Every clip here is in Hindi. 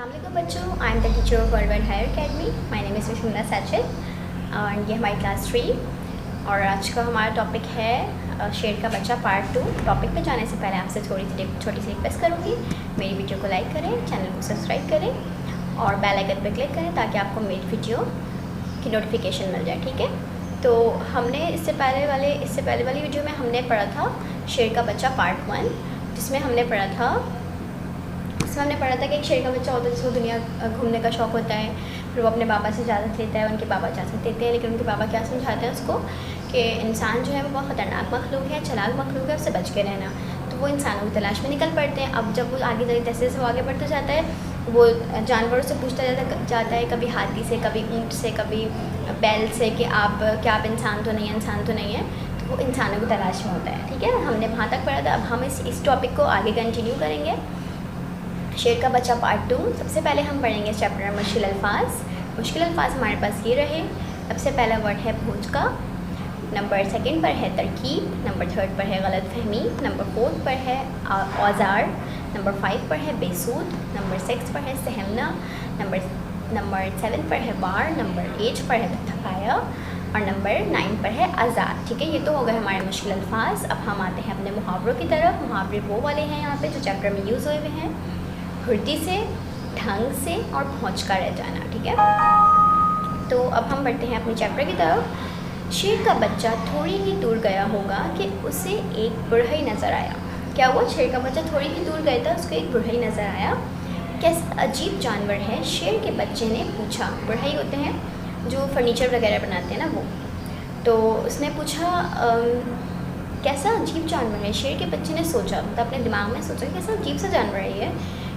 अस्सलाम बच्चों, I am the teacher of World Wide Higher Academy. My name is Vishumana Sachin और ये हमारी क्लास 3 और आज का हमारा टॉपिक है शेर का बच्चा पार्ट 2। टॉपिक पे जाने से पहले आपसे छोटी सी रिक्वेस्ट करूँगी, मेरी वीडियो को लाइक करें, चैनल को सब्सक्राइब करें और बेल आइकन पर क्लिक करें ताकि आपको मेरी वीडियो की नोटिफिकेशन मिल जाए। ठीक है, तो हमने इससे पहले वाली वीडियो में हमने पढ़ा था शेर का बच्चा पार्ट 1, जिसमें हमने पढ़ा था कि एक शेर का बच्चा होता है जिसको दुनिया घूमने का शौक़ होता है। फिर वो अपने बाबा से इजाज़त लेता है, उनके बाबा इजाज़त देते हैं, लेकिन उनके बाबा क्या समझाते हैं उसको कि इंसान जो है वो बहुत ख़तरनाक मखलूक है, चालाक मखलूक है, उससे बच के रहना। तो वो इंसानों की तलाश में निकल पड़ते हैं। अब जब वो आगे जैसे वो आगे बढ़ता जाता है, वो जानवरों से पूछता जाता है, कभी हाथी से, कभी ऊँट से, कभी बैल से कि क्या आप इंसान तो नहीं है। तो वो इंसानों की तलाश में होता है। ठीक है, हमने वहाँ तक पढ़ा था। अब हम इस टॉपिक को आगे कंटिन्यू करेंगे। शेर का बच्चा पार्ट 2। सबसे पहले हम पढ़ेंगे चैप्टर मुश्किल अल्फाज हमारे पास ये रहे। सबसे पहला वर्ड है भोज का, नंबर 2 पर है तरकीब, नंबर 3 पर है गलतफहमी, नंबर 4 पर है औजार, नंबर 5 पर है बेसूद, नंबर 6 पर है सहमना, नंबर 7 पर है वार, नंबर 8 पर है थकाया और नंबर 9 पर है आज़ाद। ठीक है, ये तो हो गए हमारे मुश्किल अल्फाज। अब हम आते हैं अपने मुहावरों की तरफ। मुहावरे वो वाले हैं यहाँ पे जो चैप्टर में यूज़ हुए हुए हैं। फुर्ती से, ढंग से और पहुँच कर रह जाना। ठीक है, तो अब हम बढ़ते हैं अपने चैप्टर की तरफ। शेर का बच्चा थोड़ी ही दूर गया होगा कि उसे एक बुढ़ई नज़र आया। क्या हुआ? शेर का बच्चा थोड़ी ही दूर गया था, उसको एक बुढ़ई नज़र आया। कैसा अजीब जानवर है, शेर के बच्चे ने पूछा। बुढ़ई होते हैं जो फर्नीचर वगैरह बनाते हैं ना, वो। तो उसने पूछा कैसा अजीब जानवर है। शेर के बच्चे ने सोचा, मतलब अपने दिमाग में सोचा कैसा अजीब सा जानवर है ये,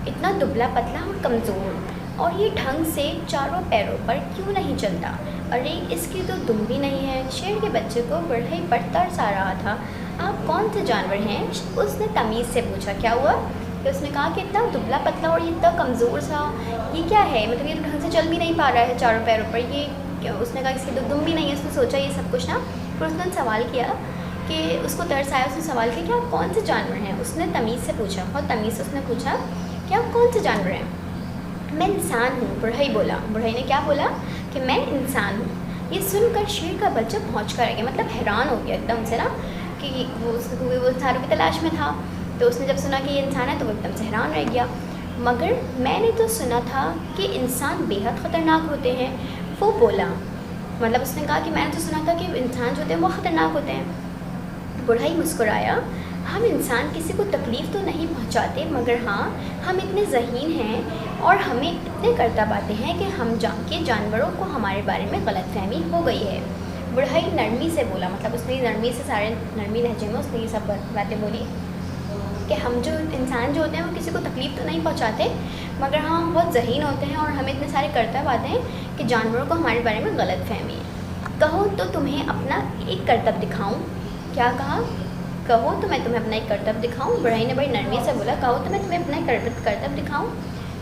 इतना दुबला पतला और कमज़ोर, और ये ढंग से चारों पैरों पर क्यों नहीं चलता। अरे इसकी तो दुम भी नहीं है। शेर के बच्चे को बढ़ई पर तरस आ रहा था। आप कौन से जानवर हैं? उसने तमीज़ से पूछा। क्या हुआ कि उसने कहा कि इतना दुबला पतला और इतना कमज़ोर सा, ये क्या है, मतलब ये तो ढंग से चल भी नहीं पा रहा है चारों पैरों पर, ये क्या? उसने कहा इसकी तो दुम भी नहीं है। उसने सोचा ये सब कुछ ना, फिर उसने सवाल किया कि उसको तरस आया। उसने सवाल किया कि आप कौन से जानवर हैं। उसने तमीज़ से पूछा, बहुत तमीज़ से उसने पूछा कि आप कौन से जानवर हैं। मैं इंसान हूँ, बुढ़ई बोला। बुढ़ई ने क्या बोला कि मैं इंसान हूँ। ये सुनकर शेर का बच्चा पहुँच कर आ गया, मतलब हैरान हो गया एकदम से ना, कि वो इंसानों की तलाश में था। तो उसने जब सुना कि ये इंसान है तो वो एकदम से हैरान रह गया। मगर मैंने तो सुना था कि इंसान बेहद ख़तरनाक होते हैं, वो बोला। मतलब उसने कहा कि मैंने तो सुना था कि इंसान जो होते हैं वो ख़तरनाक होते हैं। बुढ़ई मुस्कुराया। हम इंसान किसी को तकलीफ़ तो नहीं पहुंचाते, मगर हाँ, हम इतने ज़हीन हैं और हमें इतने करतब आते हैं कि हम जानवरों को हमारे बारे में गलतफहमी हो गई है। बुढ़ई नरमी से बोला, मतलब उसने नरमी लहजे में उसने ये सब बातें बोली कि हम जो इंसान जो होते हैं वो किसी को तकलीफ़ तो नहीं पहुँचाते, मगर हाँ, हम बहुत ज़हीन होते हैं और हमें इतने सारे करतब आते हैं कि जानवरों को हमारे बारे में गलतफहमी है। कहो तो तुम्हें अपना एक करतब दिखाऊँ। क्या कहा? कहो तो मैं तुम्हें अपना एक करतब दिखाऊं। बुढ़ई ने बड़ी नरमी से बोला, कहो तो मैं तुम्हें अपना एक करतब दिखाऊं।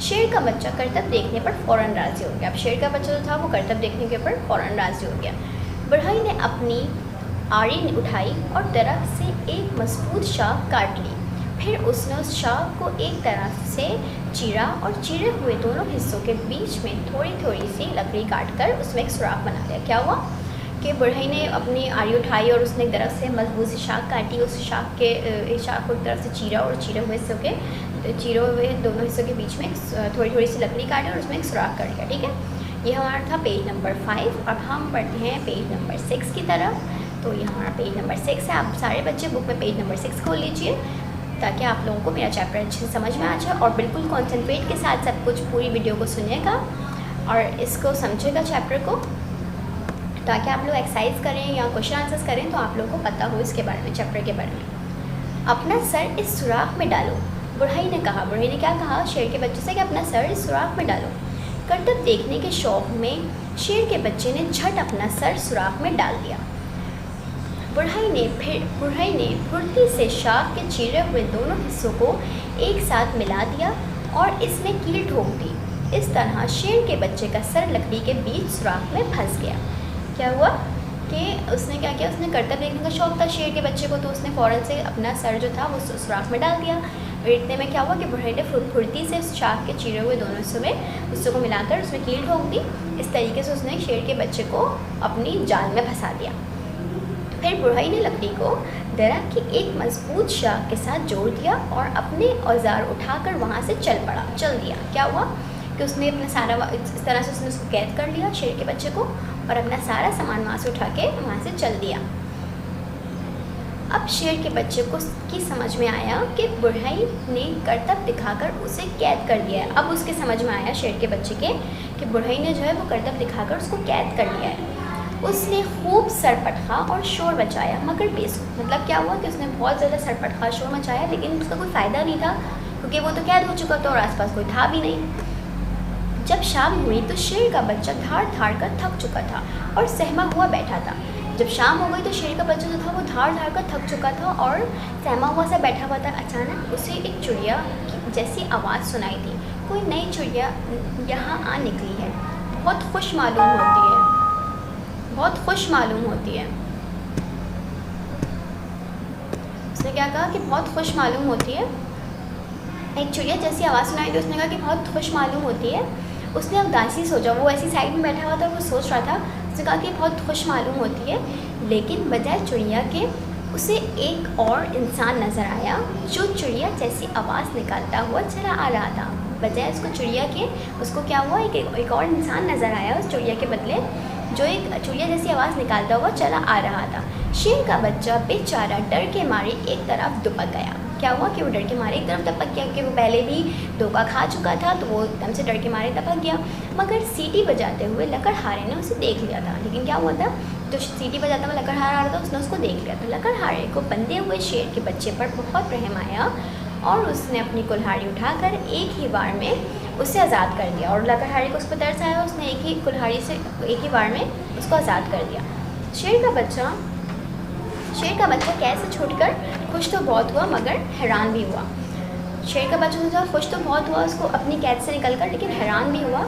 शेर का बच्चा करतब देखने पर फ़ौरन राज़ी हो गया। अब शेर का बच्चा जो था वो करतब देखने के ऊपर फ़ौरन राज़ी हो गया। बुढ़ई ने अपनी आड़ी उठाई और दरख्त से एक मजबूत शाख काट ली। फिर उसने उस शाख को एक तरह से चीरा और चीरे हुए दोनों हिस्सों के बीच में थोड़ी थोड़ी सी लकड़ी काट कर उसमें एक सुराख बना लिया। क्या हुआ कि बुढ़ई ने अपनी आड़ी उठाई और उसने दरख्त से मजबूत सी शाख काटी। उस शाख को एक तरफ से चीरा और चीरे हुए दोनों हिस्सों के बीच में थोड़ी थोड़ी सी लकड़ी काटी और उसमें एक सुराख कर दिया। ठीक है, ये हमारा था पेज नंबर 5। अब हम पढ़ते हैं पेज नंबर 6 की तरफ। तो ये हमारा पेज नंबर 6 है। आप सारे बच्चे बुक में पेज नंबर 6 खोल लीजिए ताकि आप लोगों को मेरा चैप्टर अच्छे से समझ में आ जाए, और बिल्कुल कॉन्सेंट्रेट के साथ सब कुछ पूरी वीडियो को सुनिएगा और इसको समझिएगा चैप्टर को, ताकि आप लोग एक्सरसाइज करें या क्वेश्चन आंसर्स करें तो आप लोगों को पता हो इसके बारे में, चैप्टर के बारे में। अपना सर इस सुराख में डालो, बुढ़ई ने कहा। बुढ़ई ने क्या कहा शेर के बच्चे से कि अपना सर इस सुराख में डालो। करतब देखने के शौक़ में शेर के बच्चे ने झट अपना सर सुराख में डाल दिया। बुढ़ई ने फुर्ती से शाख के चीरे हुए दोनों हिस्सों को एक साथ मिला दिया और इसमें कील ठोक दी। इस तरह शेर के बच्चे का सर लकड़ी के बीच सुराख में फंस गया। क्या हुआ कि उसने क्या किया, उसने करतब देखने का शौक़ था शेर के बच्चे को, तो उसने फ़ौरन से अपना सर जो था वो सुराख में डाल दिया। इतने में क्या हुआ कि बुढ़ई ने फुर्ती से शाख के चीरे हुए दोनों हिस्सों को मिलाकर उसमें कील ठोक दी। इस तरीके से उसने शेर के बच्चे को अपनी जाल में फंसा दिया। फिर बुढ़ई ने लकड़ी को दरख्त की एक मजबूत शाख के साथ जोड़ दिया और अपने औजार उठाकर वहाँ से चल दिया। क्या हुआ कि उसने अपना सारा इस तरह से उसने उसको कैद कर लिया, शेर के बच्चे को, और अपना सारा सामान वहाँ से उठा के वहाँ से चल दिया। अब शेर के बच्चे को की समझ में आया कि बुढ़ई ने करतब दिखाकर उसे कैद कर दिया है। अब उसके समझ में आया शेर के बच्चे के कि बुढ़ई ने जो है वो करतब दिखाकर उसको कैद कर लिया है। उसने खूब सरपटखा और शोर मचाया मगर बेसुध। मतलब क्या हुआ कि उसने बहुत ज़्यादा सरपटखा शोर मचाया, लेकिन उसका कोई फ़ायदा नहीं था क्योंकि वो तो कैद हो चुका था और आसपास कोई था भी नहीं। जब शाम हुई तो शेर का बच्चा धाड़ कर थक चुका था और सहमा हुआ बैठा था। जब शाम हो गई तो शेर का बच्चा जो था वो धाड़ कर थक चुका था और सहमा हुआ सा बैठा हुआ था। अचानक उसे एक चिड़िया जैसी आवाज़ सुनाई दी। कोई नई चिड़िया यहाँ आ निकली है, बहुत खुश मालूम होती है, बहुत खुश मालूम होती है। उसने क्या कहा कि बहुत खुश मालूम होती है। एक चिड़िया जैसी आवाज़ सुनाई दी, उसने कहा कि बहुत खुश मालूम होती है। उसने उदासी सोचा, वो ऐसी साइड में बैठा हुआ था, वो सोच रहा था। उसने कहा कि बहुत खुश मालूम होती है, लेकिन बजाय चिड़िया के उसे एक और इंसान नज़र आया जो चिड़िया जैसी आवाज़ निकालता हुआ चला आ रहा था। बजाय उसको चिड़िया के, उसको क्या हुआ, एक और इंसान नज़र आया उस चिड़िया के बदले, जो एक चिड़िया जैसी आवाज़ निकालता हुआ चला आ रहा था। शेर का बच्चा बेचारा डर के मारे एक तरफ दुबक गया। क्या हुआ कि वो डर के मारे एक तरफ दबक गया क्योंकि वो पहले भी धोखा खा चुका था, तो वो एकदम से डर के मारे दबक गया। मगर सीटी बजाते हुए लकड़हारे ने उसे देख लिया था। लेकिन क्या हुआ था, जो सीटी बजाता हुआ लकड़हारा आ रहा था उसने उसको देख लिया था। लकड़हारे को बंधे हुए शेर के बच्चे पर बहुत रहम आया और उसने अपनी कुल्हाड़ी उठाकर एक ही बार में उसे आज़ाद कर दिया। और लकड़हारे को उस पर तरस आया, उसने एक ही कुल्हाड़ी से एक ही बार में उसको आज़ाद कर दिया। शेर का बच्चा कैद से छूटकर खुश तो बहुत हुआ मगर हैरान भी हुआ। शेर का बच्चा जो खुश तो बहुत हुआ उसको अपनी कैद से निकलकर, लेकिन हैरान भी हुआ।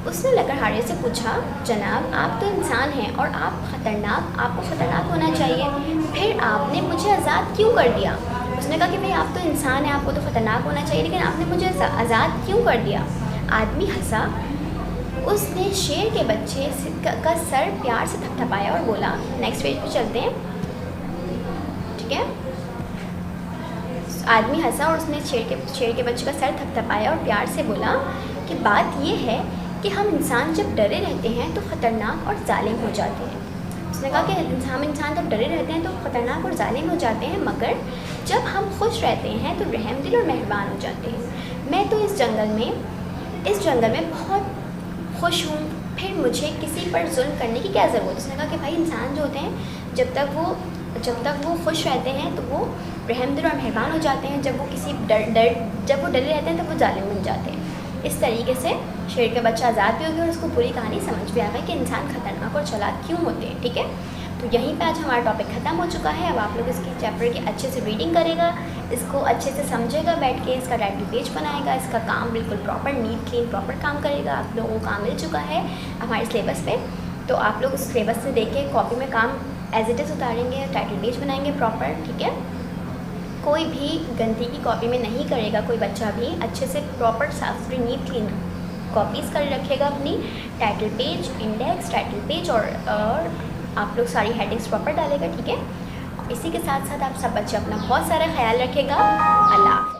उसने लकड़हारे से पूछा, जनाब आप तो इंसान हैं और आपको ख़तरनाक होना चाहिए, फिर आपने मुझे आज़ाद क्यों कर दिया? उसने कहा कि भाई आप तो इंसान हैं, आपको तो ख़तरनाक होना चाहिए, लेकिन आपने मुझे आज़ाद क्यों कर दिया? आदमी हंसा। उसने शेर के बच्चे का सर प्यार से थपथपाया और बोला, नेक्स्ट पेज पे चलते हैं, ठीक है। आदमी हंसा और उसने शेर के बच्चे का सर थपथपाया और प्यार से बोला कि बात यह है कि हम इंसान जब डरे रहते हैं तो ख़तरनाक और जालिम हो जाते हैं। उसने कहा कि हम इंसान जब डरे रहते हैं तो ख़तरनाक और जालिम हो जाते हैं, मगर जब हम खुश रहते हैं तो रहमदिल और मेहरबान हो जाते हैं। मैं तो इस जंगल में बहुत खुश हूँ, फिर मुझे किसी पर जुल्म करने की क्या ज़रूरत? उसने कहा कि भाई इंसान जो होते हैं जब तक वो खुश रहते हैं तो वो रहमदिल और मेहरबान हो जाते हैं, जब वो डरे रहते हैं तो वो जालिम बन जाते हैं। इस तरीके से शेर का बच्चा आज़ाद भी हो गया और उसको पूरी कहानी समझ भी आ गई कि इंसान खतरनाक और चालाक क्यों होते हैं, ठीक है। तो यहीं पे आज हमारा टॉपिक ख़त्म हो चुका है। अब आप लोग इसकी चैप्टर की अच्छे से रीडिंग करेगा, इसको अच्छे से समझेगा बैठ के, इसका टाइटल पेज बनाएगा, इसका काम बिल्कुल प्रॉपर नीट क्लीन प्रॉपर काम करेगा। आप लोगों को काम मिल चुका है हमारे सिलेबस पे, तो आप लोग उस सिलेबस से देख के कॉपी में काम एज इट इज़ उतारेंगे, टाइटल पेज बनाएंगे प्रॉपर, ठीक है। कोई भी गंदगी की कॉपी में नहीं करेगा, कोई बच्चा भी अच्छे से प्रॉपर साफ सुथरी नीट क्लीन कॉपीज़ कर रखेगा अपनी, title page, index, title page और आप लोग सारी हेडिंग्स प्रॉपर डालेगा, ठीक है। इसी के साथ साथ आप सब बच्चे अपना बहुत सारा ख्याल रखेगा। अल्लाह।